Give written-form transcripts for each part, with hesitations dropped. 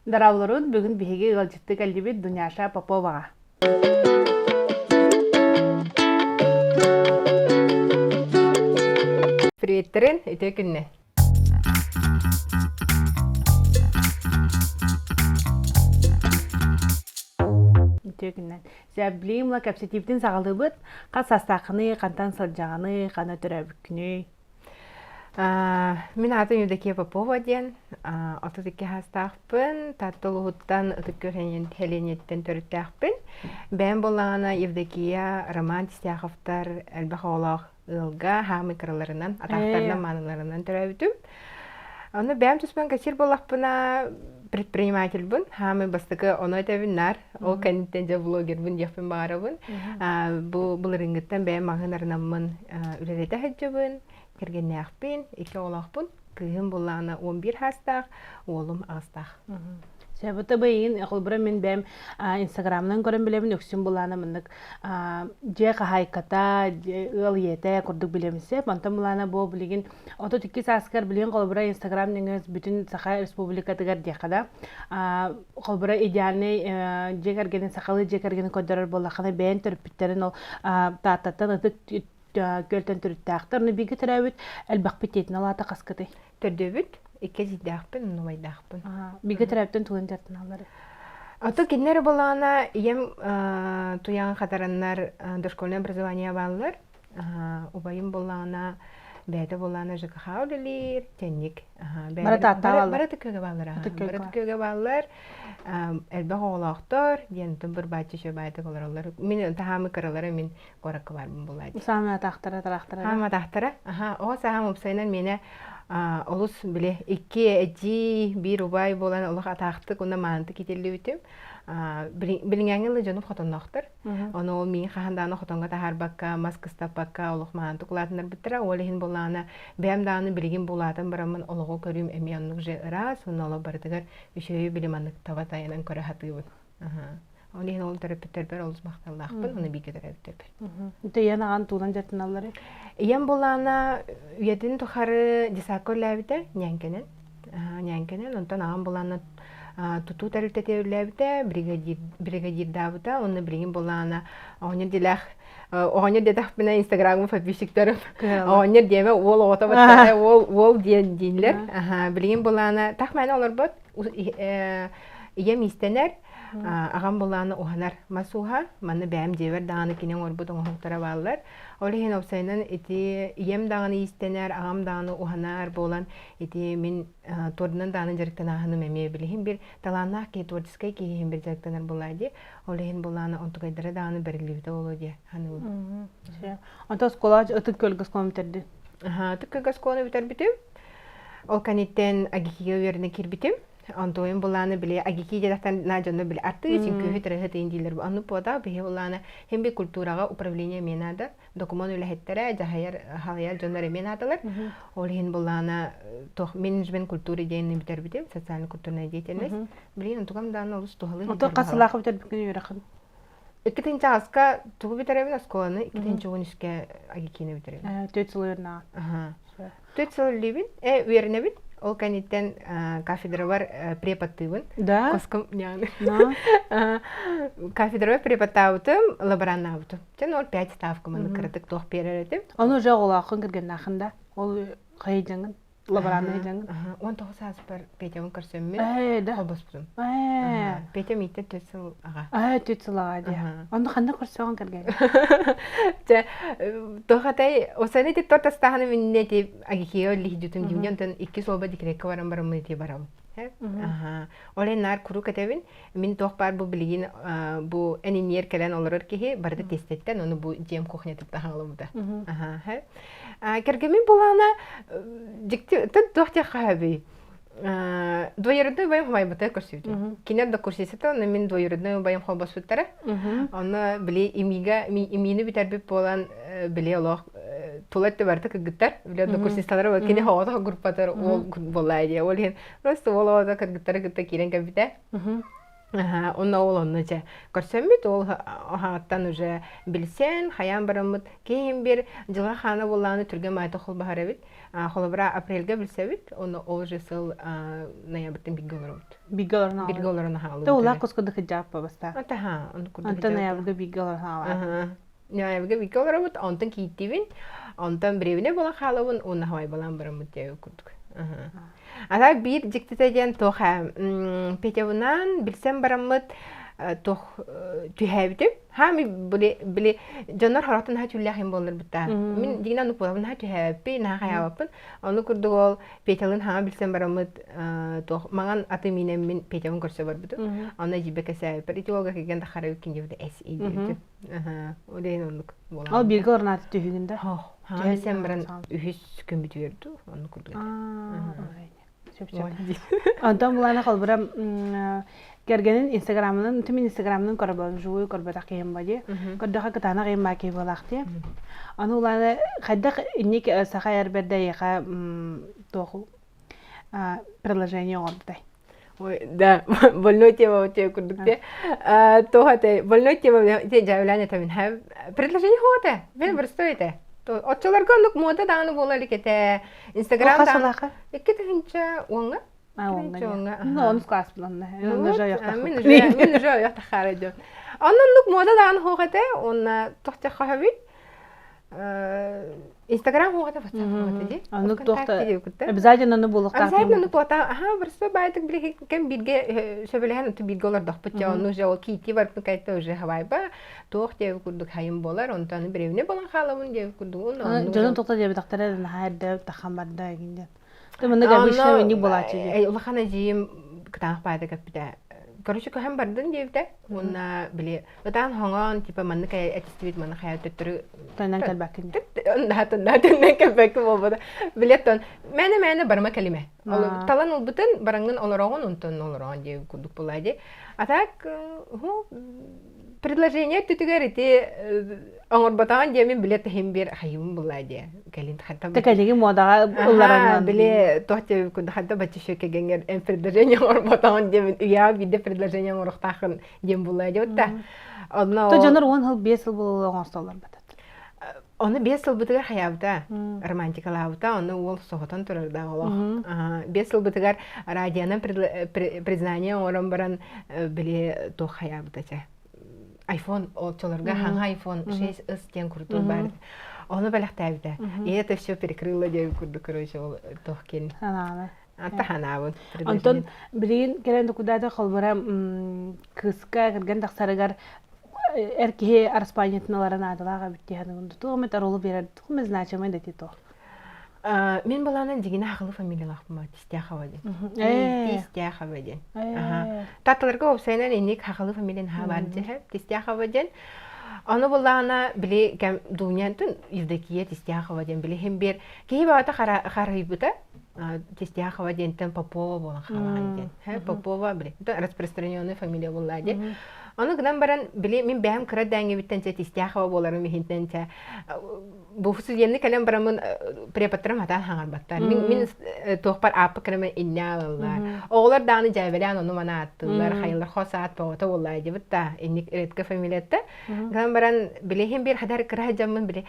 Даравларун бүгін биһиги ылжытты кэллибит Дуняша Поповаға. Приветтерин, ите күнне. Төгіннен. Зәблеймла кәпсетиптен сағалыбыт, қас астақыны, қантан сылжағыны, қана түрәбіккіні. Мен атын Евдокия Попова ден, отызыки хастақпын, таттылығыттан ұтық хеленеттен түріттәқпін. Бән болағына Евдокия роман тістяқыфтар әлбәқ олақ ылға, хамы кырыларынан, атақтарынан, маныларынан түрәбітім. Оны бәм түспен кәсір болақпына предприниматель бун, хамы бастықы оны өтәбіннар, ол кәнеттен жа блогер бун, яқпын бағара бун. Бұл рыңғыттан бәм мағынарынамын үлелеті әджі бун. Кергенне ақпен, екі олақпын, күйім болағына 11 хастақ, олым ағыстақ. Сәбіті байын, қолбыра мен бәм инстаграмнан көрін білемін, өксін болағына мындық же қағайқата, ыл еті күрдік білемізсе, бантан болағына бұл білеген, оты түкке саскар білген қолбыра инстаграм неңіз бүтін Сақа республикатығар дияқада. Қолбыра идеальный же кәргені сақалы, же кәргені көддерер болақына бәйін түріппіттерін ол тааттаттан ұтық көлтен түріттәқтір. Оны бигі түрәуіт әлбақ бітетін алата қасқыты. Түрдебіт, екі жиддақпын, нұмайдақпын. Бигі түрәуіттен туын жартын алары. Ото кеннері болағына ем туян қатараннар дошкольное образование балылар. Убайым болағына бәді болағына ЖКХ өлілер, тенник. Бараты көге балылар. Бараты көге балылар. Әлбақ оғылақтар, дентін бір бәтші шө бәйті қолар. Мен тағамы қырылары мен қорақы барбын болайды. Сағамы атақтара, тарақтара? Сағамы атақтара. Оға сағам ұпсайынан мені олыс біле 2 әджи, 1 ұбай болан олық атақты күнда маңынты кетелі өтім. Біліңәңілі жонып қотоннақтыр. Оны ол мен қағанданы қотонға тағар баққа, маскыстап баққа олық маңынты құлатындар біттіра. Олығын болағына бәмдағыны білген болатын бірамын олығы көрім әме анық же ұра, соны олы бардығар үшеуі білім анық таватайынан көрі хатығын. Олығын ол түріпіттер бір олыз мақталақпын, оны бейгі түріпіттер бір. Үті ең аған туылан жатын алары? Ең болағына үйетін тұқары десақы өләбіті нәңкенен, онтан аған болағына туту тәрілтеті өләбіті, бригадир дабыта, оны білген болағына оғынер деләқ, оғынер дедақ біне инстаграмы подписчиктерім, оғынер деме ол оғыта баттары, ол дейінлер. Білген болағына, тақмәні олар бұд, ем истенер, ағам болағына оғанар масуға, маны бәм девер дағаны кенен орбұд оңықтара балылар. Олығын опсайынан ем дағаны истенер, ағам дағаны оғанар болан, мен тордынан дағаны жарықтан ағыным әме білігін бір таланақ кей творческай кейін бір жарықтанар болайды. Олығын болағына онтығайдары дағаны бәрілівді олу де. Онта скола ұтық көлгі сколы бітерді? Ұтық көлгі сколы бітер бітім. Ол кәнеттен агикиге өріне кер бітім. Антойын боланы біле, агики жадақтан нажонны біле арты үшін көйі тұрығы тейіндейлер бұл. Анны пода бейі боланы hem bir kulturaға управление менады, документ өләхеттері, жағайар, халаяр жонлары мен адылар. Ол хен боланы менеджмент культуры дейінні бітер бітем, социальный культурный деятельность. Білейін, тұғам дағын олыс тұғылы. Оты қасылақы бітер бүкін үйрақын? Иккетінші асқа тұғы бітеребін асқоланы, иккетінші оңышке агикені бітеребін. 4 сыл өріна. 4 сыл өрлейбін, өрінебін. Ол кәнеттен кафедра бар преподтывын. Да? Коском няны. Кафедра бар преподтавытым, лаборанна авытым. Тен ол 5 ставка маны кырытык тоқ береретім. Оны жа олақын кірген ақында? Ол қайдыңын? Лаборанна едіңін? 19 саас бар Петямын көрсеммен. Да? Қолбас бұтым. Петям еттен 4 сыл аға. 4 сыл аға де. Оны қанда көрсеуін кірген? Тоқатай, осаны тек тортастағаны менне деп агикео лихи жүтім деймін. Онтан 2 солба декірекке барам барамын деп барам. Олен нар күру кәтебін, мен тоқ бар бұл білген бұл әненер кәлән олырыр кеге барды тестеттен, оны бұл жем кухня деп тағалымды. Кәргемен болағына тұн тоқтя қағабей. Двоюродной байым хомай бұтай көрсейді. Кенер да көрсейсеті, оны мен двоюродной байым қолбас бұттары. Оны біле емені бітер біп болан біле олақ тулатты барды кыргыттар, биле да көрсейсталары бар. Кене хауада группатар ол болайды. Ол хен просто ол ауада кыргыттары кытта керен кәбіті. Ага, он олонны же. Көрсөммүт ол хаттан уже билсен, хаян барамыт. Кейин бир жылга хана болланы түргө майта хол бахара бит. Холобра апрелге билсебит, оны ол же сыл ноябрьтен бирге олорот. Биге олорун Бирге ала. олорун халып. Та ула кускуды хыджаппа баста. Ата ха, оны курдук. Антон аябыга биге олорун ала. Ага. Ноябрьге бирге олорот, онтон киттибин. Онтон бревне болан халыбын, оны хавай балан барамыт деп курдук. Ага. Ата бир жиктетеген тоха петевунан билсем барамыт тох түһәбитим. Хами биле жоннор харатын ха түлләхим боллар битта. Мин дигән аны булам ха түһәбби на хаябын. Аны күрдүк ол петелин ха билсем барамыт тох маган аты минем мин петевун көрсө бар бит. Аны жибеке сәй бер итолга кигән да харап кинҗе эс иде. Ага. Олен онлук болам. Ал биге олорун аты түһүгүндө. Ха билсем баран үһүс күн бит берди. Аны күрдүк. Антон булана калбыра кергенин инстаграмынан тим инстаграмынан көрбөн жуй көрбөтак кем бади. Көрдөк кытана кем баки болакты. Аны уланы хаддак ник сахаяр берде яка тоху приложение ордай. Ой, да, больной тема вот я курдукте. Тохате, больной тема те жавлане тамин хав. Предложение хоте. Мен бірстоите. Отчаларга нук мода даны болали кете. Инстаграм дан. Кете хинча онга. Онга. Ну, он сказ планна. Мен уже яхта. Мен уже яхта хараджо. Анан нук мода даны хогате, он тохте хавит. Инстаграм хоте фата хоте ди. Анук тохта. Обязательно не булык та. Обязательно не пота. Ага, бірсто байтык биле кем билге сөбелеген ты билголар дохпут я ну же ол кити бар кайта уже хавайба. Тохте курдук хайым болар, онтаны бревне болан халамын деп курдук. Жонун тохта деп тактарады хайда тахамарда гинде. Тымында габишне не булачы. Эй, улахана жиим кытаңык байды капита. Короче, көһәм бардын девде. Онна биле, отан хонгон типа манны кай атистивит манны хаят төттүрү. Тайнан калбакын. Натан калбак болбода. Билеттон, мене барма калиме. Талан ул бутын бараңын олорогон онтон олорогон деп курдук булайды. Атак, предложение түтүгәрите оңорбатан демин билет хем бер хайым булайды. Калин хатта. Текелеги модага улларына биле тохте куда хатта бачышы кегенгер предложение оңорбатан демин я биде предложение оңорохтахын дем булайды отта. Одно. То жанр 10 жыл 5 жыл болу оңостолар батат. Оны 5 жыл бутыгар хаябда. Романтикалабда оны ол сохотан турарда олох. 5 жыл бутыгар радионан признание орон баран биле то хаябда че. iPhone олчоларга ханга iPhone 6s тен куртур бар. Оны балактабда. И это всё перекрыло деп курду короче ол тохкен. Ата ханабын. Антон билин келенде кудада холбара кыска кирген таксарыгар эркие арспанетналарына адалага биттиһаны тугмет аролу берер. Тугмет значимый да тито. Мен баланын дигине хакылы фамилиялакпыма тистяхаваден. Тистяхаваден. Татларга опсайнан эник хакылы фамилиян хабар же, тистяхаваден. Аны балана биле кем дуньянтын Евдокия тистяхаваден биле хем бер кейбата харыйбыта тистяхавадентен Попова болан халанден. Попова биле. Это распространенная фамилия булладе. Аны гынан баран биле мен бәм кыра дәңге биттенче тистяхава боларын мехинтенче. Бу фусуенни калем барамын препатрам атан хаңарбаттар. Мен тохпар апы креме иннялар. Оглар даны жайбелян оны мана аттылар, хайылар хосаат паута боллай дебитта. Энник редка фамилиятта. Гынан баран биле хем бер хадар кыра жамын биле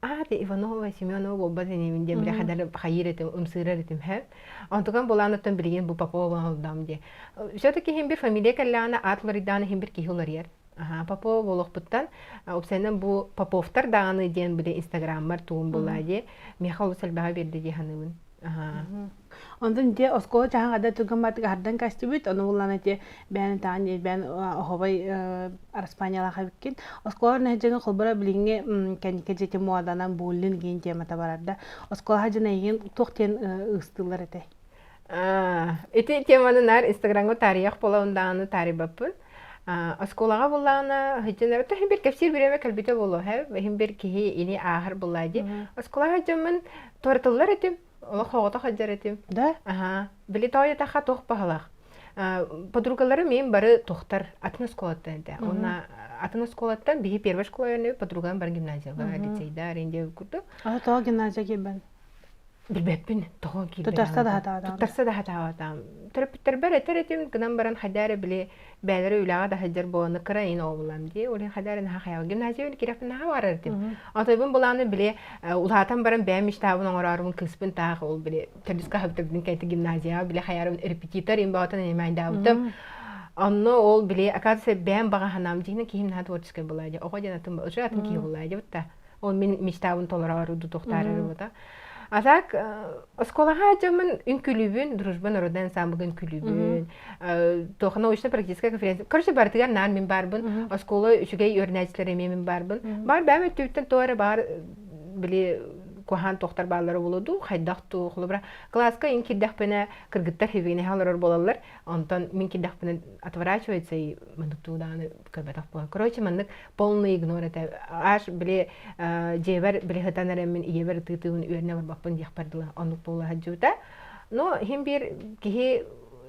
Ати Иванова, Семенова, болбатыны минде биле хадар хайыретим, умсыраретим хәп. Антуган боланаттан билген бу Попова алдам де. Все-таки хем бер фамилия каллана атларыдан хем бер кихулар яр. Попова болохпуттан опсайнан бу Поповтар даны ден биле Инстаграммар туун булады. Михаил Сальбага берди де ханыбын. Ondan diye oskola çahan ada tugamat gardan kastubit onu bulana diye ben tane ben havay Arspanya'la habikin oskola ne jenga khobara bilinge kendi kecete muadanan bulun gen diye mata barada oskola hajana yin toqten ıstılar ete. Ete temanın nar Instagram'da tarih polandanı tarih bapın. Oskolaga bulana hajana to hem bir kefsir bireme kalbite bolu he ve hem bir ki ini ahır bulaydı. Oskolaga hajaman tortullar etim. Ола хогота хаджаретим. Да? Ага. Били тойя таха тох пахалах. Подругалары мен бары тохтар атны школаттан да. Она атны школаттан бии первая школа подругам бар гимназияга лицейда ренде курду. А то гимназия кебен. Билбеппин тохон киирбер. Тутарса да хатаадам. Тутарса да хатаадам. Терапевттер бар этеретим гынан баран хадары биле бәләре үләгә да хаҗар боны краин овлам ди. Олен хадары на хая гимназия ул кирәп на хавар дим. Атайбын буланы биле улатан баран бәмиш табын оңарарым кыспын таг ул биле тердиска хабтыбын кайты гимназия биле хаярым репетитор им батын немән давтым. Анно ол биле акадсе бәм бага ханам дигне ким на творческий була ди. Ого динатым уже атын ки була ди бутта. Ол мен мечтабын толарару ду тохтары бута. А так, школаға жамын үнкүлүбүн, дружбан ородан самбыгын күлүбүн. Тохна очна практическая конференция. Короче, бартыгар нан мен барбын, школа үшүгей өрнәчилер мен барбын. Бар бәме түттен тоары бар биле кохан тохтар баллары болду, хайдакту хулубра. Класска ин киддахпена кыргыттар хевине халар болалар. Антон мен киддахпена отворачивается и мандуктуданы кабатак болар. Короче, мандык полный игнор это. Аш биле жебер биле хатанарам мен иебер тытыын үрнө бар бакпын дияпардыла. Анук болла хаджута. Но хим бир кихи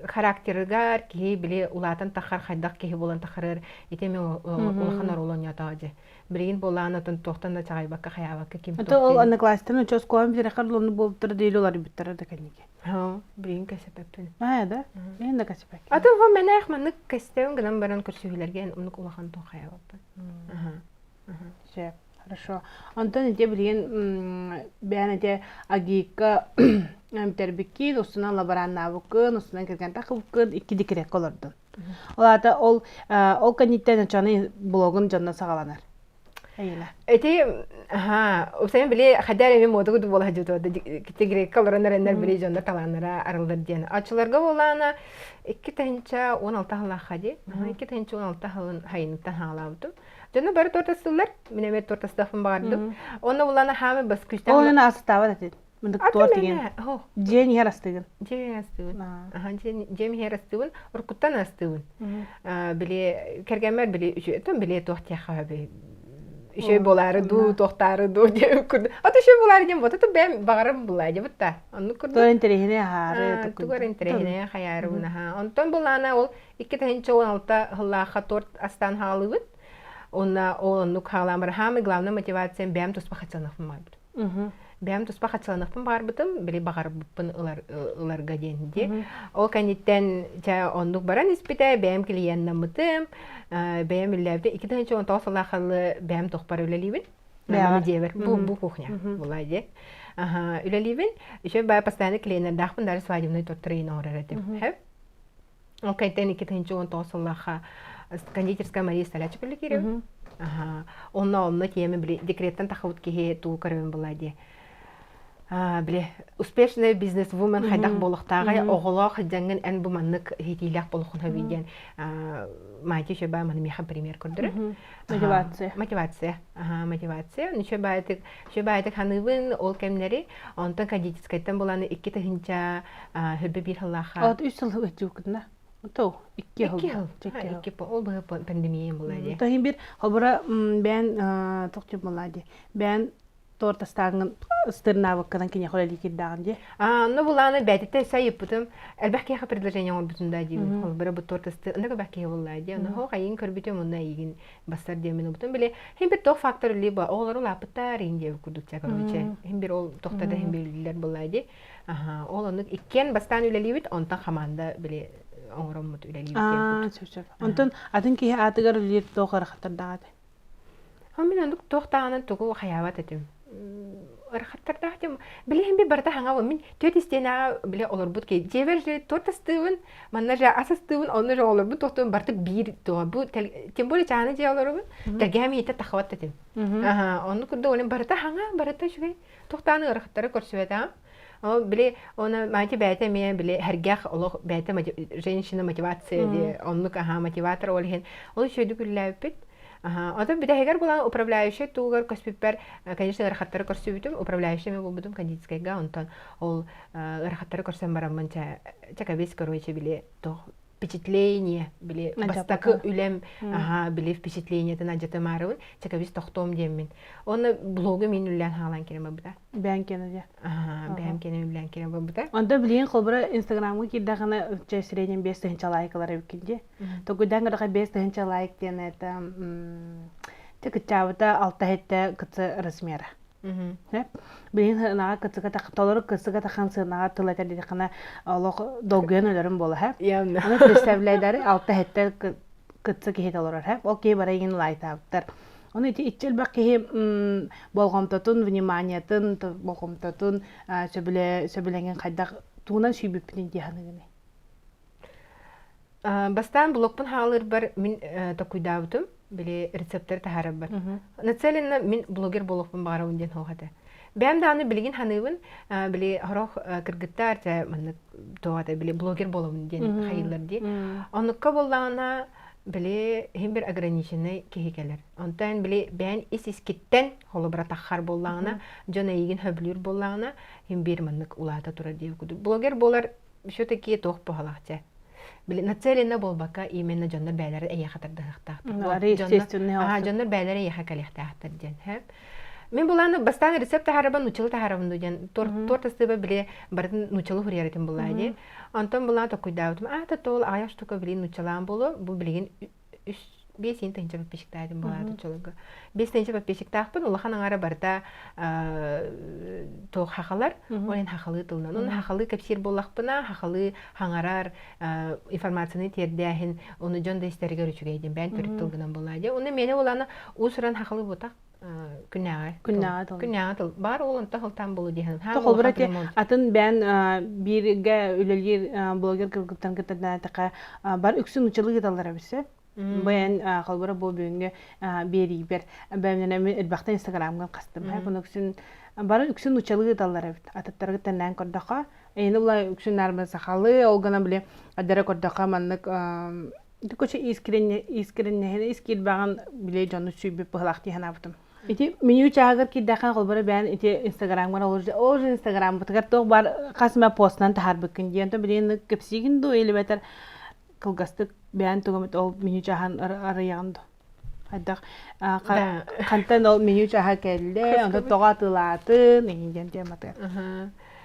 характергар, кихи биле улатан тахар хайдак кихи болан тахарыр. Итеме улаханар олон ятаажы. Брин боланы тон тохтан да чагайбакка хаябакка ким тохтан. Это ол однокласстан учос коам бирахар лону болтыр дейлолар биттер да канеке. Ха, брин касеппен. Да? Мен да касепек. Атын хо менах маннык кастем гынан баран көрсүйлерге унук улахан тон хаябаппын. Все, хорошо. Антон те билген бәнәте агика тербики достына лабаранна букы, достына кирген такыбыкы 2 дикрек колордун. Олата ол каниттен чаны блогын жанна сагаланар. Әйла. Эти усен биле хадар эми модугу ду бола жото китегре колорандар биле жандар таланара арылдар ден. Ачыларга болана 2 тенча 16 хала хади. 2 тенча 16 халын хайынтан халабытым. Жана бары тортасылар, менеме тортастафын бардым. Оны болана хаме бас күчтен. Оны астава да тет. Мындык торт деген. Жен ярастыгын. Жен ярастыгын. Жем ярастыгын, уркуттан астыгын. Биле кергемер биле там биле тохтя хабы. Şey boları du tohtarı du diye kurdu. Ata şey boları diye botu ben bağırım bulay diye butta. Onu kurdu. Toren terehine harı. Toren terehine hayarı buna ha. Ondan bulana ol 2 tane 16 hıllaha tort astan halıbın. Onu kalamar hamı главная мотивация бәм туспахатсанахым бар. Бәм туспахатсанахым бар битим, биле багарбын ыларга денде. Ол каниттен жа ондук баран испите бәм клиентнамытым. Бәм иләбде 2 тәнче 16 лахалы бәм тохпар үлелибин. Бәм дебер бу кухня булай ди. Үлелибин. Еще бай постоянно клиенттер дахпын дары свадебный тортрейн орыратым. Хәп. Ол каниттен 2 тәнче 16 лаха кондитерская Мария Столячек үлекерем. Онна теме биле декреттен тахавут кихе туу көрөм булади. Биле успешная бизнес-вумен хайдак болуктагы оголо хаҗанган эн бу маннык хитилак болухун хавиден. Майти шеба маны меха пример көрдүр. Мотивация. Мотивация. Шебайтык ханыбын ол кемнери онтан кондитерскайдан буланы 2 тыгынча хөббе бир халаха. От 3 жыл өтүкүнө. То 2 жыл. 2 ол пандемия булады. Тахин бир хобра бен токчу булады. Бен тортастагын стырнавыккан кине холели киддаган ди. Ну буланы бәтте сайыппытым. Әлбәккә ха предложение ор бүтүндә ди. Хобра бу тортасты. Анда бәккә булады. Ну хо кайын көрбүтөм монда игин бастар демин бүтүн биле. Хем бир тох фактор либо олар лапта ринде кудукча короче. Хем бир ол токтада хем бирлер булады. Ол аны иккен бастан үлелибит, онтан хаманда биле оңромут үлелибит. Сөп. Онтон атын ки атыгар үлер тохар хатырдагат. Мен андык тохтааны тугу хаябат этим. Архаттардахтым. Билем би барда хаңа мен төт истена биле олар бут ке жебер же тортастыбын, манна же асастыбын, оны же олар бут тохтун барты бир то бу тем более чаны же олар бу. Тергами ите тахават этим. Оны курда олен барда хаңа барда шугай тохтааны архаттары көрсөтам. Биле оны мати бәйте мен биле һәргәх олог бәйте женщина мотивация ди, онны мотиватор олген. Ол шөйдү күлләппит. Ата бидәһәгәр булган управляющий тугар коспиппер, конечно, рахаттары көрсөбүтүм, управляющий мен булдым кондитерскайга, онтон ол рахаттары көрсөм барамын чакабес короче биле то впечатление биле бастакы үлем биле впечатление тана жатамарыбын чакабес тохтом демин. Оны блогы мен үлән халан керем буда. Бән кене. Бән кене үлән керем буда. Анда билен кылбыра Инстаграмга киддагына среднем 5 тысяч лайклар бекинде. Тогудан гыга 5 тысяч лайк ден это тикчавта 6 хетте кыты размера. Билин наға кытсыга толору кытсыга тахан сынаға тылайта деди қана олох долгуен өлөрүм бола хэп. Явно. Оны представляйдары алта хеттер кытсы кихет олорор хэп. Ол кей бара еген лайтаптар. Оны итчел бак кихи болгомтотун вниманиятын болгомтотун сөбүленген кайдак туунан сүйбүппүнен дияныгыны. Бастан блокпун хаалыр бар мин токуйдаабытым биле рецепттер тахарып бар. Нацеленно мин блогер болохпун багарабын ден хогата. Бәм да аны билген ханыбын биле хорох кыргыттар та маны тоата биле блогер болобун ден хайыллар ди. Онукка боллана биле хем бир ограниченный кехекелер. Онтан биле бән ис-искиттен холы бара тахар боллана, жона иген хөблүр боллана хем бир маннык улата тура ди. Блогер болар шо-таки тох пахалакча. Биле нацеленно болбака именно жоннор бәйләре әйе хатардыктак. Жоннор бәйләре әйе хакалыктактар ден. Мен буланы бастан рецепт харабан нучылы харабын ден. Торт астыба биле бардын нучылы хурьярытын булайды. Антон буланы токуйдаутым. Ата тол аяш тука биле нучылан болу. Бу билеген 5 тенче пешиктайдым булады чолуга. 5 тенче пешиктакпын. Улахан аңара барда тоо хакалар, олен хакалы тылнан. Оны хакалы капсир боллакпына, хакалы хаңарар информацияны тердәһин, оны жонда истерге рүчүгейдим. Бән төрт тылгынан булайды. Оны мене уланы усуран хакалы ботак күннәгә бар улын тахылтан булу дигән. Тохол брате атын бән биргә үлелер блогер кыргыттан кытта така бар үксүн учылыгы даллар бисе. Бән халбара бу бүгүнгө бери бер бәмнән элбакта инстаграмга кастым. Бу үксүн бар үксүн учылыгы даллар бит. Ататтарга тәннән кордака. Эйне була үксүннәр сахалы олгана биле адара кордака маннык дикоче искирен баган биле жону сүйбе пылакты ханабытым. Ити меню чагыр ки дахан холбара бән ити инстаграмга олж инстаграм бутгар тог бар касма постнан тахар быкын диянта билен кепсигин до элебетер кылгастык бән тогомет ол меню чахан арыянды. Адак кантан ол меню чага келде, анда тога тылаты неген темата.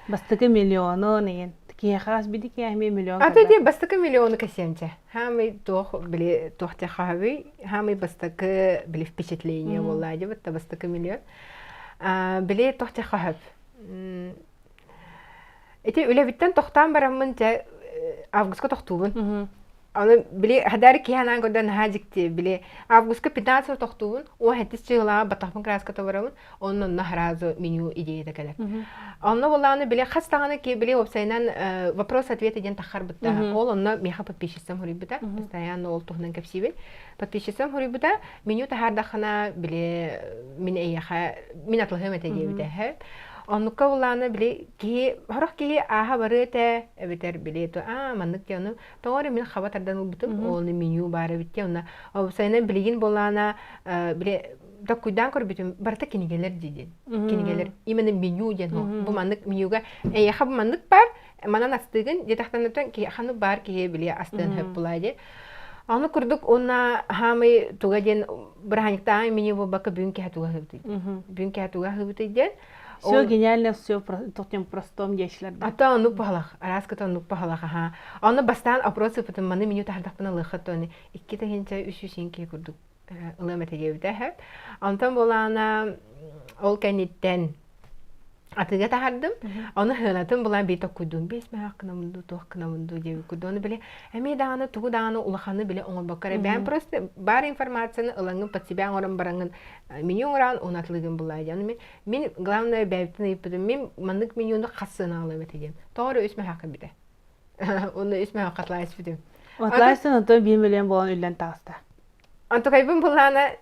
Бастыгы миллионы неген. Ки хас биди ки миллион. Ата ди бастыгы миллионы касемче. Хамы тох биле тохте хави, хамы бастыгы биле впечатление булады, вот бастыгы миллион. Биле тохте хаб. Эти үлебиттен тохтан барамын те августка тохтубун. Аны биле хадар ки ханан годан хажикти биле августка 15 тохтубун, о хеттис чыгла батахпын краска табарамын, онун нахразы меню идея келер. Анна буланы биле хастаганы ки биле опсайнан вопрос-ответ ден тахар битта. Ол онна меха подписчисам хурибита, постоянно ол тухнан кепсибин. Подписчисам хурибита, меню тахардахана биле мин эяха мин атлыгым этегебите. Оннукка буланы биле ки харах ки аха барыта битер биле то маннык яны тоore мен хабатардан улбутум оны меню бары битте онна опсайнан билген булана биле докуйдан көрбүтүм барта кинигелер дидин. Кинигелер именно меню ден бу маннык менюга хаб маннык бар манан астыгын детахтандан ки ханы бар ки биле астын хеп булайды. Аны курдук онна хамы тугаден браникта меню бака бүнке хатуга хебди. Бүнке хатуга хебди. Все гениально, все в простом дешлер. Ата ну пахлах, раската ну пахлах, ага. Аны бастан опросы потом маны меню тахдак пана лыхатоны. Икки тагенча үшүшинки курдук ылымете гебде хеп. Антан болана ол кенеттен атыга тахардым. Аны хылатын булан биток кудун. Бес махкына мунду тохкына мунду деп кудуны биле. Эми даганы тугу даганы улаханы биле оңор баккара. Бән просто бар информацияны ылыңын под себя оңорын бараңын меню оңоран онатлыгын булайды. Аны мен главное бәйптін иппедім. Мен маннык менюны қасына алып етедем. Тоғыры өсме хақы биде. Оны өсме хақатлай іспедем. Отлайсын ото 1 миллион болан үллен тағыста. Анты қайбын буланы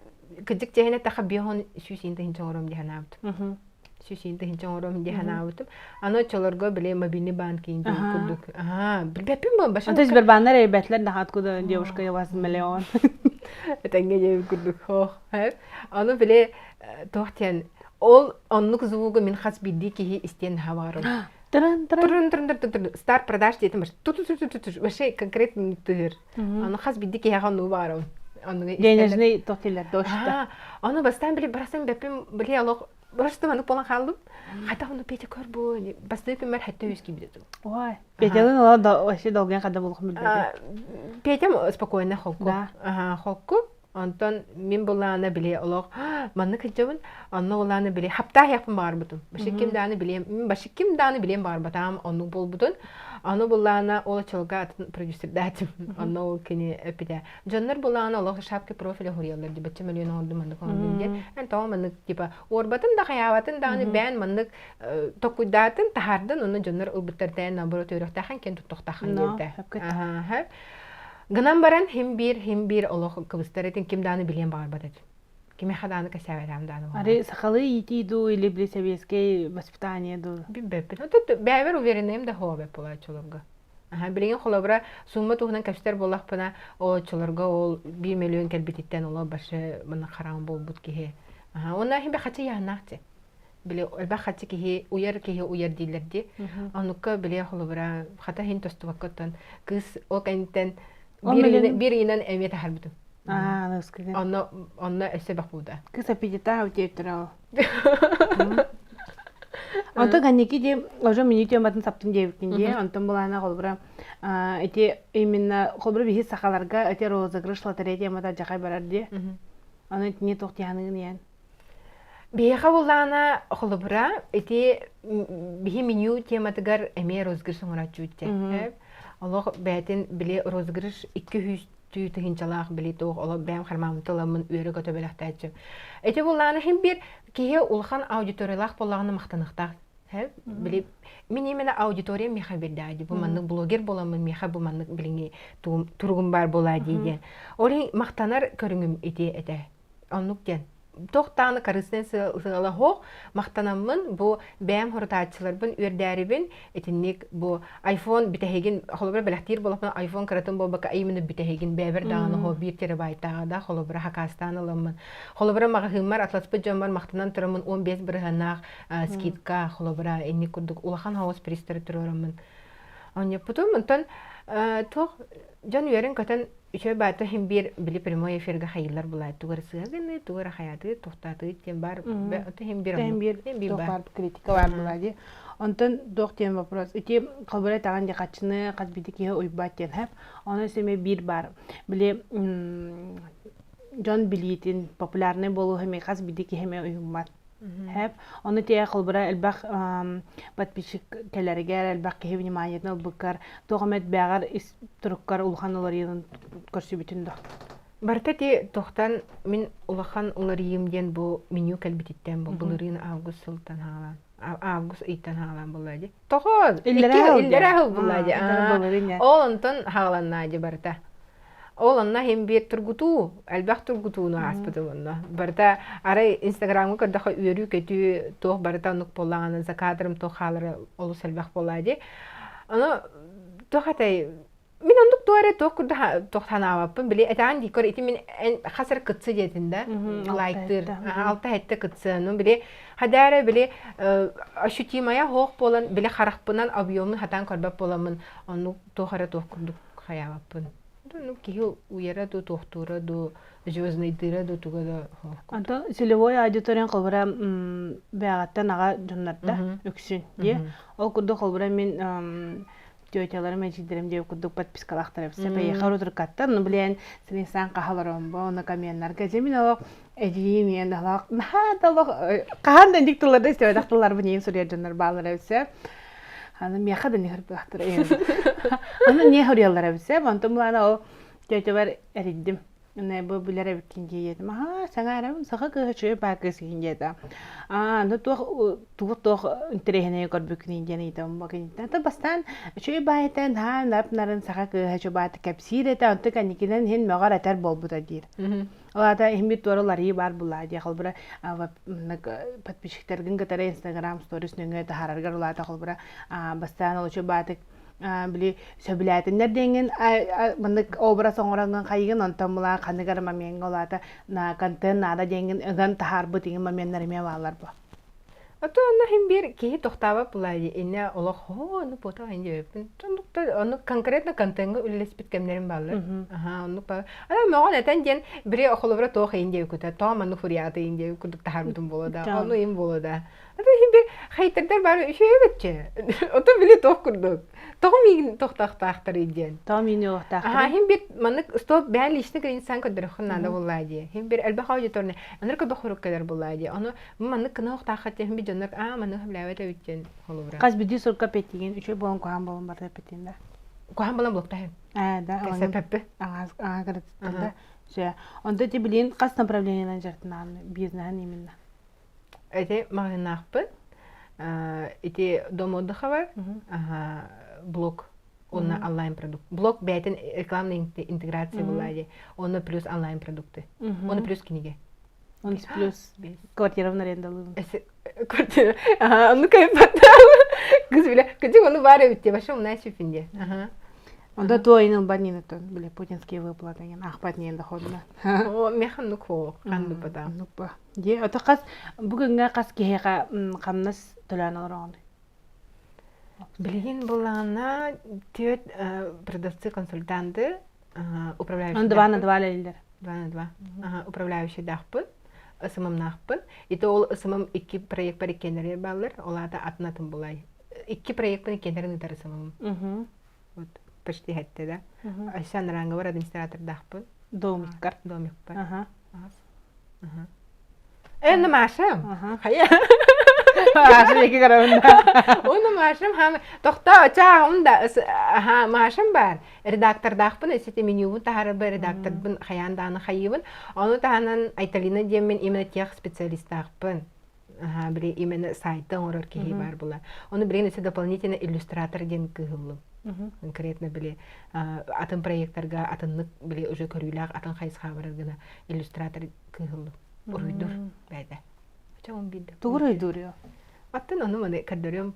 күдік жайына тақы бейхон сүйсейінді хинчон орым дейін абыды. Сүйсейінді хинчон орым дейін абыды. Аны чолорго біле мобильный банкин күрдік. Білбәппен бұл башын. Антон Сбербандар әйбәтлер нахат күді девушка яваз миллион. Тәңге жайып күрдік. Аны біле тоқтен ол оннук звугу мен хас бидди ки истен хаварым. Трын. Старт продаж дейтім баш. Вообще конкретно тыр. Аны хас бидди ки яған ну барым. Денежный тоқтелер дошта. Аны бастан біле барасан бәппен біле алоқ барашты манук болан қалдым. Хата оны Петя көр бұл. Бастыпен бар хәтті өскі бідетім. Ой, Петяның ола вообще долген қада болуқым білбеді. Петям спокойно холку. Холку. Онтон мен булана биле олох манны кыжабын онно булана биле хапта япын бар бутун. Башыким даны билем, башыким даны билем бар батам онну бол бутун. Аны булана ол чолга атын продюсер датым. Онно ол кини эпиде. Жоннор булана олох шапка профиле хуриялар ди бача миллион орду манны кондинде. Эн то манны типа орбатын да хаяватын даны бен манны токуйдатын тахардын оны жоннор улбуттардан наоборот өрөктахан кен туттуктахан дерде. Ага. Гынан баран хим бир олох кыбыстарытын ким даны билен бар батат. Киме хаданы касаварам даны. Ари сахалы ити ду или бли советский воспитание ду. Биббеп. Тут бәвер уверенем да хобе була чолорга. Ага, билеген холобра сумма тухнан каштар болах пана о чолорга ол 1 миллион келбититтен ола башы мына харам болбут кихе. Ага, онна хим бе хачы яхнакчы. Биле алба хачы кихе уяр дилерди. Анукка биле холобра хата хин тостубаккаттан кыз о кантен bir inan emiyete harbidin. Nasıl kızım? Onunla öse bak burada. Kız apetita avtiyettir o. Ondan kanneki de уже минутия матын саптын девкин де, онтан булана холбра эти именно холбра бихи сахаларга эти розыгрыш лотерея мата жакай барар де. Аны не токтяны ян. Бияха булана холбра эти бихи меню тематыгар эме розыгрыш соңрачуйте. Allah bәтен биле розыгрыш 200 тыгынчалак биле тог ола бәм хармамтыламын өрө көтөбеләктәчү. Эте булланы һәм бир кие улхан аудиториялак буллаганы мактаныкта. Һәм биле мин именно аудитория миха бирдәди. Бу манны блогер буламын миха бу манны билеңе тургун бар була диген. Олы мактанар көрүңүм эте. Аннуктен Тоқтаны карыстен сыгала хох мақтанамын бу бәм хортачыларбын үрдәрибин этинник бу iPhone битәһеген холобра беләктир булапны iPhone каратын болбака аймыны битәһеген бәбер даны хо 1 терабайттага да холобра хакастанылымын холобра магахымар атласпы жомар мақтанан турамын 15 бирганак скидка холобра энни курдук улахан хаус пристер турамын аны потом онтан тох жан үйрен катан Üçe batı hem bir bili primo efirge hayırlar bulay. Tuğra sığagını, tuğra hayatı, tohtatı, tem var. Hem bir var kritika var bulay. Ondan doğ tem вопрос. Ити kalbara tağan dikatçını qazbidiki uybat den hep. Ona seme bir bar. Bile John Bilitin popülarne bolu hem qazbidiki hem uyummat. Hep onu тия кылбыра элбах подписчиктерге элбах ке вниманиятны албыккар тогамет бягар туруккар улханалар йын көрсүбүтүн да. Барта ти тохтан мин улахан уларыйым ден бу меню калбититтен бу булырын август султан халан. Август иттен халан булады. Тохот иллера булады. Ол онтон халаннады барта. Ол анна hem bir turgutu, elbaq turgutunu aspıdımınna. Barda ara Instagram'ı kadar üyürü kötü toh barda nuk polağını zakadırım toh haları olus elbaq poladı. Ana toh hatay min onduk doğru toh kurda toh tanavapın bile etan dikor iti min hasar kıtsı jedinde like'tır. Alta hette kıtsının bile hadara bile aşutimaya hoq polan bile xaraqpınan abyomun hatan korbap polamın onu toh hara toh kurduk hayavapın. Ну, кихил уяра до тохтура до звездный дыра до туга да. Anta целевой аудиториян кылбыра бягаттан ага жоннарда өксүн ди. Ол курду кылбыра мен тетяларым эжидерим деп курдук подпискалактар эпсе бей харудыр катта. Ну билен сен сан кахаларым бо на каменнарга жемин ал эжим мен дала. Да кахандан диктуларда истеп дактылар бинин сурия жоннар баалар эпсе. Аны мияха да нехер бактыр. Аны не хорялар эпсе, антым лана о тетебер эридим. Ne bu bilere bitince yedim. Ha sana aram saka kıçı bakıs kince. Ne tuh interehne yukarı bükünce neydim bakın. Tabi bastan şöyle bayeten ha napların saka kıçı bat kapsire ta antık anikiden hen mağar atar bol bu da dir. Ola da hem bir torular iyi var bular diye kalbura подписчиктердин katara Instagram stories nöngö da harargar ola da kalbura bastan oluşu batık били сөбүләтиннәр деңген мындык образ оңоранган кайгын онтон була каныгар момент олата на контент нада деңген ыган тахарбы деген моменттер эме балар бу. Ата аны һәм бир ки тохтаба булай ине олох хо аны фото инде тондукта аны конкретно контентга үлес биткәмнәрем балар. Аха аны ба. Ана мәгән әтән ден бире охлыбра тох инде көтә. Там аны фурияты инде күдүк тахарбытым булада. Аны им булада. Ата химбир хайтардар бары үшөй бетче. Ото биле тох курдук. Тохум игин тохтахтахтар иден. Том ини уохтаах. Химбир манык стоп бән лишне инсан көдөрөхөн нада буллади. Химбир элбах ауди торне. Аныр көдөхөрөк кедер буллади. Аны манык кына уохтахат химбир жоннак манык хәбләвәт үтчен холубра. Каз биди сурка петтиген үчөй болон куан болон бар деп петтинде. Куан болон блоктах. Да. Кесеппе. Ага, кырыттында. Же. Онда ти билин кас направлениялан жартынан бизнесен именно. Эти магнахпы. Эти дом отдыха бар. Блог. Он онлайн продукт. Блог бәйтен рекламная интеграция буллади. Он плюс онлайн продукты. Он плюс книги. Он плюс квартира в арендалыгын. Квартира. Он кайфатал. Кызбиле, кыжы оны бар өтте, башы мына шүфинде. Онда тойнын банины тон, биле, путинские выплаты, ахпатнен доходына. О, механ нуко, канды бада. Нукпа. Де, ото қас, бүгінгі қас кехеға қамнас төлән олырағынды. Билген болана төт продавцы-консультанты, управляющие. Он 2 на 2 лелер. 2 на 2. Управляющий дахпын, ысымым нахпын. Ити ол ысымым 2 проект бар екенлері балыр, олада атынатын болай. 2 проект бар екенлерін ұтар ысымым. Вот, почти хәтті да. Айсан ранғы бар администратор дахпын. Домиккар. Домик бар. Ага. Әнді машым. Қая? Ашым екі қарауында. Оны машым хам тоқта оча онда машым бар. Редактор дахпын, эсете менюбун тахары бар редакторбын хаянданы хайыбын. Оны таханан Айталина демен именно тех специалист дахпын. Біле именно сайты орор кехи бар була. Оны білген эсе дополнительно иллюстратор ден кыгылым. Конкретно біле атын проекторга атыннык біле уже көрүләк атын хайсха барыргына иллюстратор кыгылым. Уруйдур бәйді. Чоң биде. Тугрый дурё. Аттын оны маны кадырым.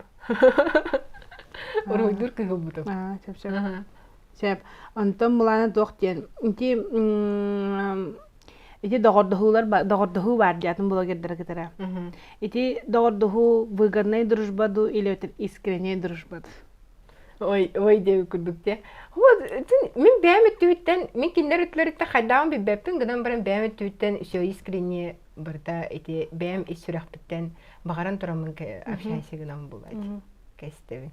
Уруйдур кыгыл буту. Чеп. Чеп. Антон буланы тоқтен. Ити догордоху бар диятын блогердер кетере. Ити догордоху выгодная дружба ду или это искренняя дружба? Ой деп күрдүкте. Вот мен бәмет түттен, мен киндер үтләрәктә хайдан би бәптен гыдан баран бәмет түттен все искренне барда эти бәм исүрәк биттен багаран торамын общайся гыдан булады. Кестеби.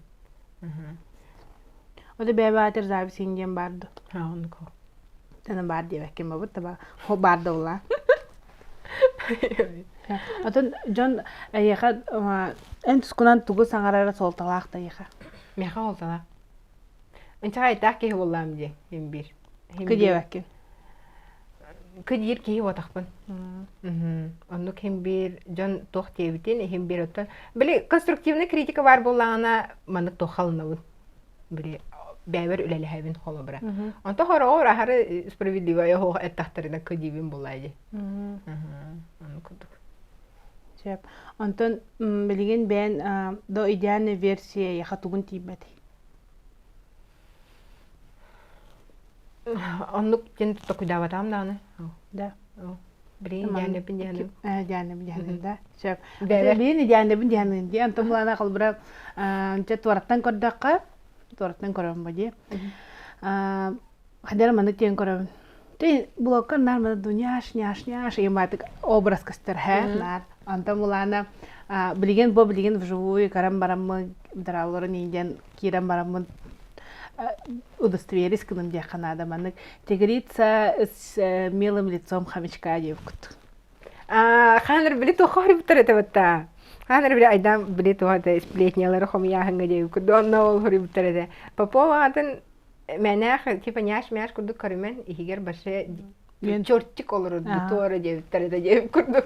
Ода бәбәтер запись инген барды. Онко. Тәнә бар дип кем бу таба. Хо барды була. Атын Джон яха энтс кунан тугу саңарара солталакта яха. Меха олтала. Энча айтак ки булам ди, хим бир. Кыдебәкке. Кыдир ки отакпын. Онны хим бир Джон тохтебитен хим бир отта. Биле конструктивный критика бар булгана маны тохалнабы. Биле бәбер үләле хәбин холы бара. Анта хорор ахары справедливая хо эттахтарына кыдибин булайды. Аны кудук. Чеп. Антон билген бән до идеальная версия яха тугун тибет. Оннук тен токудаватам да аны. Да. Билен идеальный пиндяны. Идеальный да. Чеп. Билен идеальный пиндяны. Ди антон булана калбыра четварттан кордакка Тортын көрөм бади. Хадер маны тен көрөм. Ты блокка нармада дуняш иматык образ кастер нар. Антон булана билген вживую карам бараммы дралларын инден кирам бараммы удостоверись кыным дия канада манык тегрица с милым лицом хомячка девкут. Ханыр били тохор битерете батта. Ханыр били айдан били тухата сплетнялары хомяхынга девкут. Донна ол хори битерете. Попова атын менах типа няш курдук көрүмен игер башы чортик олору бутора девтерде девкурдук.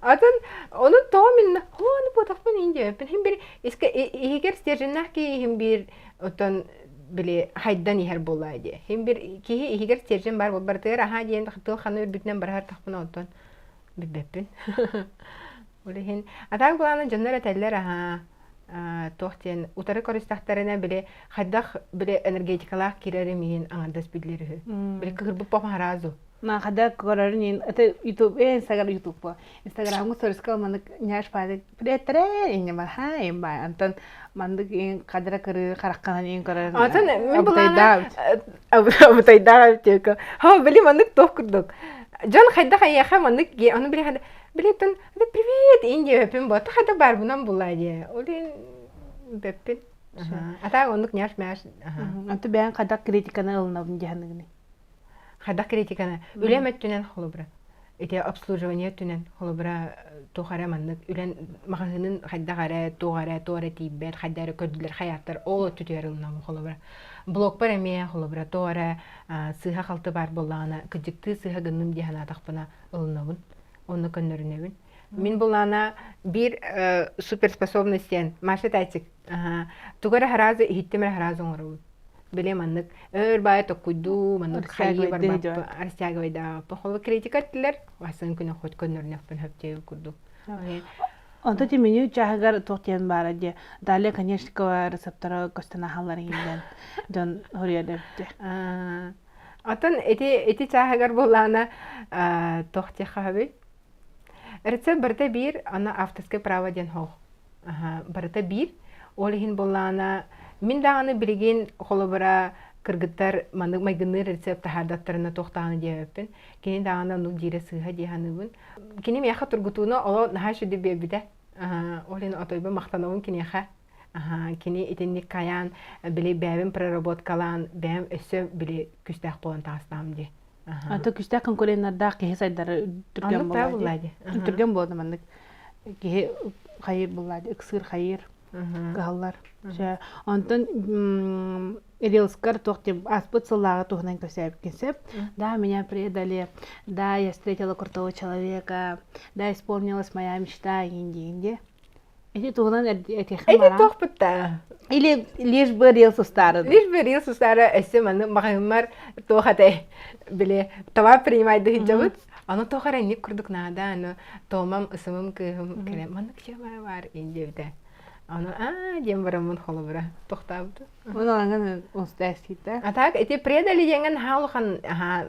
Атын оны томин оны потафпын инде. Хим бир иске игер стержинах ки хим бир отон биле хайдан ихер болайды. Хим бир ки игер стержин бар бартыр аха диен хатыл ханы бүтнен барар тахпын отон бибеппин. Олехин атак буланы жаннара теллер аха тохтен утары користахтарына биле хайдах биле энергетикалах кирери мин аңардас бидлери. Биле кырбы памаразу. На хада корорин это YouTube Instagram Instagram stories кал мандык няш падык претре инне бар ха им бай антон мандык ин кадра кыры каракканан ин корорин атын мен булана абутайда тек ха били мандык тох курдук Жон хайда хаяха маннык ге аны биле хада билептен привет инде пен бот хада бар бунан булайди. Олин беппин. Ата онук няш мяш. Анту бән кадак критиканы ылнабын дияныгыны. Хада критиканы үлемет түнен холобра. Ите обслуживание түнен холобра тухара маннык үлен магазинын хайда гара тугара тибет хайдары көдүлөр хаяттар ол түтөрүлнам холобра. Блок параме холобра тугара сыха халты бар боллана кыжыкты сыха гынным дияна тахпына ылнабын. Оны көннөрүнөбүн. Мин булана бир суперспособностен Маша тайтик. Тугара харазы хиттемер харазы оңору. Биле маннык өр бай токуйду маннык хайы бар бап арстягайда похол критикаттылар васын күнө хот көннөрнөппүн хөптө курду. Онто теменю чахагар тохтен бара де. Далее, конечно, рецептора костана халлары гинден. Дон хорьядепте. Атын эти чахагар булана тохте хабы. Рецепт барта бир ана авторское право ден хох. Барта бир олихин булана мин даганы билген холобара кыргыттар мандык майгынны рецепт хардаттарына тохтаны дебеппин. Кини даганы ну дире сыга диханыбын. Кини мяха тургутуну оло нахашы деп бебиде. Олин отойбы мактанабын кинеха. Кини итинник каян биле бәбин проработкалан бәм өсө биле күстәк болан тастам ди. Анту күстәк конкурентларда кеһе сайдары түргән булды. Түргән булды мандык. Кеһе хайыр булды. Иксыр хайыр. Галлар. Антон Рилскар тохтем аспыт салага тухнан көсәп кесеп. Да, меня предали. Да, я встретила крутого человека. Да, исполнилась моя мечта инди. Эти тухнан эти хамара. Эти тохпытта. Или лишь бы рилсы старый. Лишь бы рилсы старый, если мы махимар тохате биле товар принимать дохиджавут. Оно тохара не курдук надо, оно томам самым кем манак чама бар индевде. Оно дем барамын холобра тохтабды. Онан остасита. Атак эти предали деңен хаалхан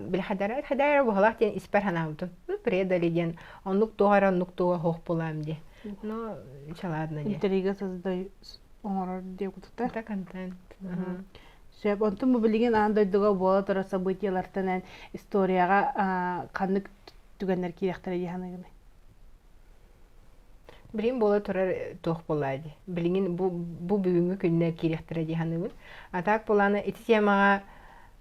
биле хадарат бухалак ден испер ханавды. Предали ден онук тохара онук тога хох буламди. Но чаладна де. Интрига создай оңорор деп кутта. Это контент. Шеп онтун бу билген андойдуга бола тора событиялартан историяга канык түгеннер киректер дияныгы. Билин бола турар тох болайды. Билин бу бүгүнгү күннер киректер дияныгы. Атак боланы эти темага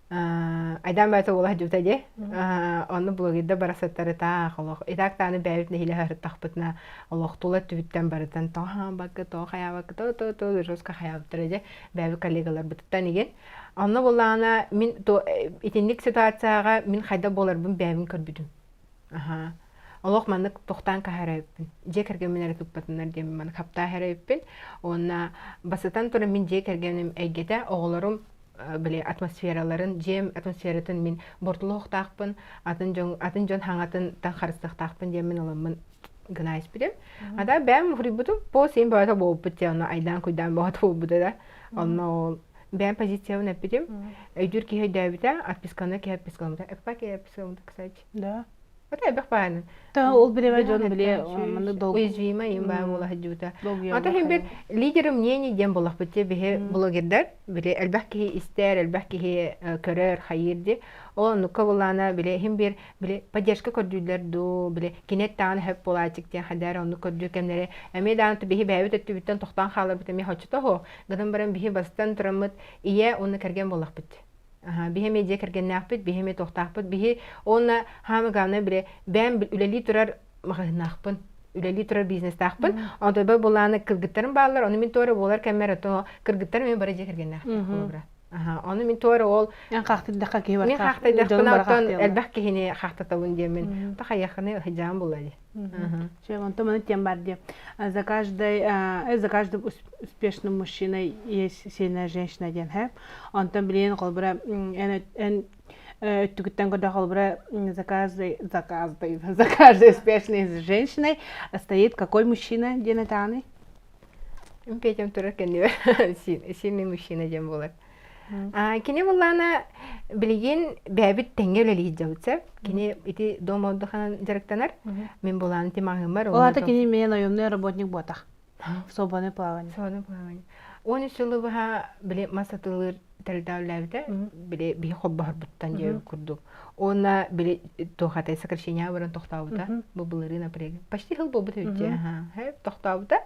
айдан байта бола жута де. Оны блогерде барасаттары та холох. Итак таны бәйбитне хиле хартахпытна олох тула түбүттен барытан тоха бакы тоха ябакы то жоска хаяптыр де. Бәйби коллегалар быттан иген. Оны болана мин то итинник ситуацияга мин хайда боларбын бәйбин көрбүдүм. Олох маннык тохтан кахарайппин. Же кергенмелер туппатынар дем ман хапта харайппин. Онна басатан тура мин же кергенем эйгете оголорум биле атмосфераларын жем атмосфератын мин бортулук тақпын атын жон хаңатын тан харыстык тақпын дем мен оламын гына испидем. Ада бәм хурибуту по сен бата болуп тена айдан куйдан бата болуп да. Онно бәм позициявын эпидем. Өйдүр ки хайдабита отписканы ки отписканы. Эппаке отписканы кстати. Да. Это я бахпан. Та ол биреме жон биле маны долго. Уязвима им ба мола хаджута. Ата хем бир лидер мнений дем болах бите бе блогердер биле элбахки истер элбахки көрөр хайырды. О нукавлана биле хем бир биле поддержка көрдүлөр ду биле кинет таан хеп болачык те хадар onu көрдү кемнере. Эме даанты бе бәбит өттүбүттөн токтан халар бите ми хочто хо. Гадан баран бе бастан турамыт ие onu керген болах бит. Бихеме же кергеннакпыт, бихеме тохтакпыт, бихи онна хамы гавна биле бәм үлели турар магынакпын, үлели турар бизнестакпын. Онда бе буланы кыргыттарын баллар, оны мен тора болар камера то кыргыттар мен бара же кергеннак. Оны мен тора ол Мен кахты дакка ки бар. мен хакта дактан аттан элбак кихине хакта табын демен. Та хаяхны хижам булады. Че он то тем барде. За каждым успешным мужчиной есть сильная женщина ден хэп. Он там блин колбра түгіттен көді қолбыра за каждой успешной женщиной стоит какой мужчина ден этаны? Петям турар кенде сильный мужчина ден болар. Кини буллана билген бәбит теңгеле лиҗаутса, кини ити дома отдыхан жарыктанар. Мен булланы тимагым бар. Олата кини мен наемный работник ботах. В свободное плавание. Он сылыбыха биле масатылыр тәрдәүләвдә биле би хоббар буттан җәй курдук. Она биле тохатай сокращение баран тохтауда. Бу булыры напряг. Почти хил бу битүче. Һәм тохтауда.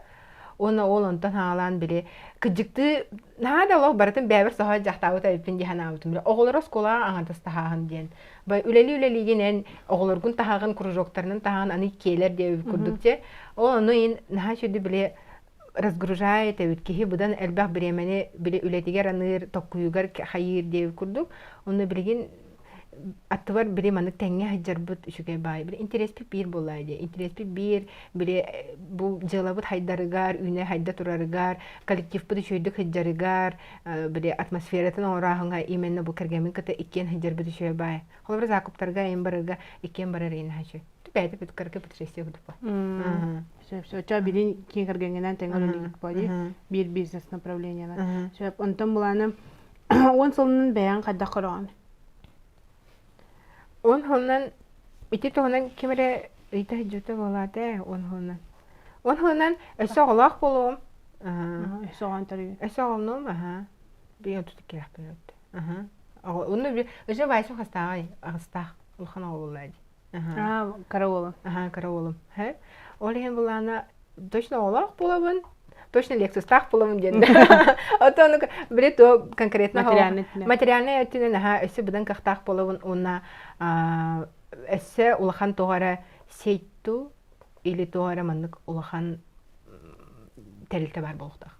Она олонтан халан биле кыҗыкты нада лох баратын бәбер саха жактабыта ипин җана утым. Оглар скола аңатас тахаган дигән. Бай үлели генен огларгын тахаган кружоктарның тахаган аны келер дип курдукче. Оны ин наһа шуды биле разгружает өткеһи будан элбах биремени биле үлетигер аныр токкуюгар хайыр деп курдук. Оны билген аттыбар бире манык теңге хаҗарбыт үчүгө бай. Бир интерес бир булайды. Интерес бир биле бу жылабыт хайдарыгар, үне хайда турарыгар, коллектив бу шөйдүк хаҗарыгар, биле атмосфератын орагынга именно бу кергемин ката икен хаҗарбыт үчүгө бай. Холбар закуптарга эмбарыга икен барарын хачы. Бәйте бит кыркы битресе гудупа. Все, ча билин кин кергенгенен теңгелен иппади. Бир бизнес направлениена. Шеп онтон буланы 10 сылын бәян кадда корган. Он хоннан ити тонан кемере рита жута болате он хоннан. Он хоннан эсоглак болом. Эсоган тари. Эсогном би отут кирап берет. Оны би өже байсу хастагай, агыста улхана боллайды. Караола. Караолым. Олеген булана точно олак болобун. Точно лексустах болобун денде. Отону бире то конкретно материальный өтүнөн өсө будан кахтах болобун уна эссе улахан тогара сейтту или тогара мандык улахан терилте бар болуктах.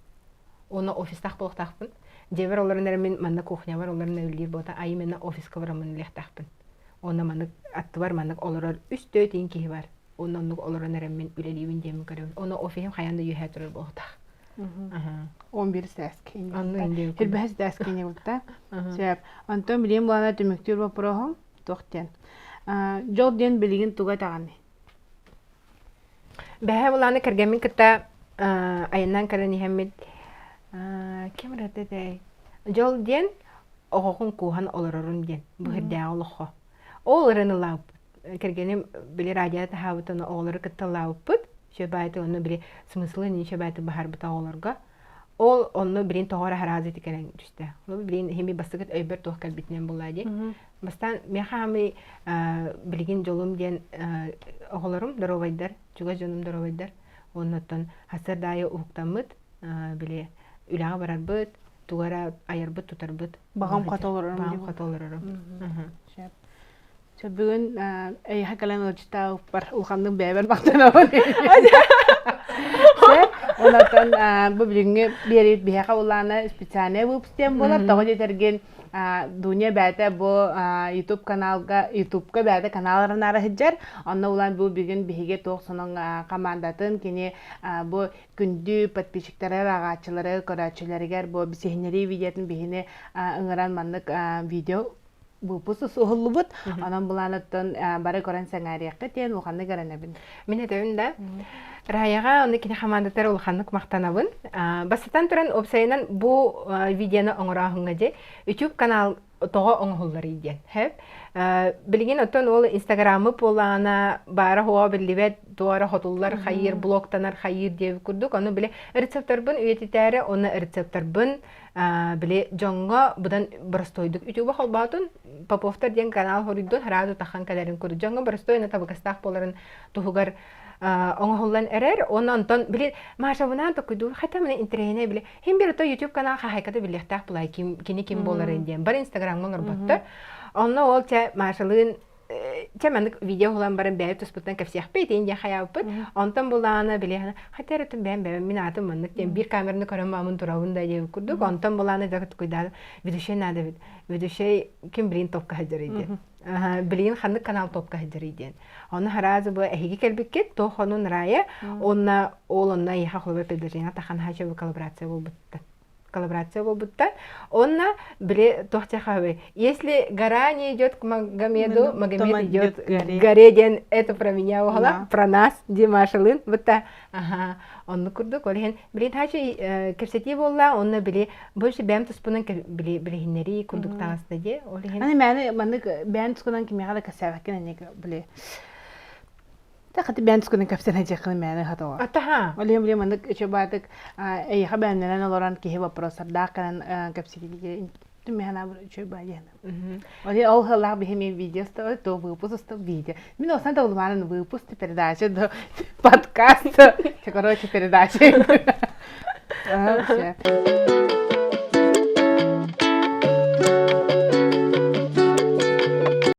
Оны офистах болуктахпын. Жебер оларын мен манда кухня бар, оларын өлдир бота, ай мен офиска барамын лехтахпын. Оны мандык атты бар, мандык олар үстө тиң ки бар. Оннан оларын мен үлелибин дем көрөм. Оны офисим хаянда юһә турар болуктах. 11 сәске. Хилбәс дәскене булта. Сөп, антон билем булана төмөктөр вопросом тоқтен. Жолден билген туга таганы. Бәһә буланы кергәмин китә айнан карани хәмит кем рәтәдәй. Жолден огын кухан олорорун ден. Бу хирдә олохо. Олорын лап. Кергәнем биле радиата хавытын олоры китә лапыт. Шебайты оны бире смыслы не шебайты бахар бата олорга. Ол оны бирин тогора харазы тикерен düşтә. Ул бирин хеми басыгыт өйбер тох калбитнен булады. Бастан мен хами билген жолум ден оголорум доровайдар, чуга жонум доровайдар. Оннан хасыр дайы уктамыт, биле үләгә барарбыт, тугара аярбыт тутарбыт. Багам каталарым. Багам каталарым. Шеп. Бүгін әйхә кәлән ölçüтә бар улханның бәбер бактана бар. Ондан бу билгәнгә берип бияка уланы специальный выпустем булып, тагы җитәргән дөнья бәтә бу YouTube ка бәтә каналларын арахыҗар. Анна улан бу билгән биһигә токсының командатын кине бу күндү подписчиклары, агачылары, көрәчеләргә бу бисеһнәри видеотын биһине ыңгыран маннык видео bu pusu suhulubut anam bulanıttın bari koran sengariyakka tiyen ulxanlı garanabin. Mine tövünde Rayaga onu kine hamandatları ulxanlık maqtanabın. Basıtan turan opsayınan bu videonu oңырahıngaca YouTube kanal toğa oңhulları idyen. Hep bilgin oton ol Instagram'ı polana bara hoa bilibet doğara hotullar hayır blogtanar hayır diye kurduk. Onu bile reseptarbın üyetitere onu reseptarbın bile jonga budan brastoyduk. YouTube halbatun Popovtar diyen kanal horidun haradu tahan kaderin kurdu. Jonga brastoyna tabakastaq poların tuhugar оңголлан эрер оннан били машабынан токуду хата менен интернетне били хем бир то YouTube канал хахайката билехтах булай ким болар инден бар Instagramга норбатты онно ол че машалын чемандык видео холан барын бәйт туспуттан капсиях бейтен дия хаябыт онтан булана билехна хатаратын бәм мен атым мындык ден бир камераны көрөм мамын турабында деп курдук онтан булана жакыт куйдады ведущий надо бит ведущий ким билин топка хаҗар иде билин ханды канал топка хаҗар иде оны харазы бу эһиге келбиккет то хонун рая онна олонна яха хлобе предложение тахан хача коллаборация болбуттан онна биле тохтяхавы если гора не идет к Магомеду, Магомед идет к горе ден это про меня угла про нас Димашылын бутта онны курдук олен билин хача керсети болла онна биле больше бәм туспунан биле курдук тагысты де олен аны мәне маны бәм тускандан кимгә касабакын неге биле تاخد بيان تكون كفتنا جاكن معنا هتوا Ataha. اليوم منك شباتك أي خبر أننا لوران كيه ببرص داكن كبسيتي دي تمهنا شبايا ولي أول هلا بهم فيديوز تو بوست فيديو من أصلا تقول معنا بوست передача до подкаст. Короче, передача.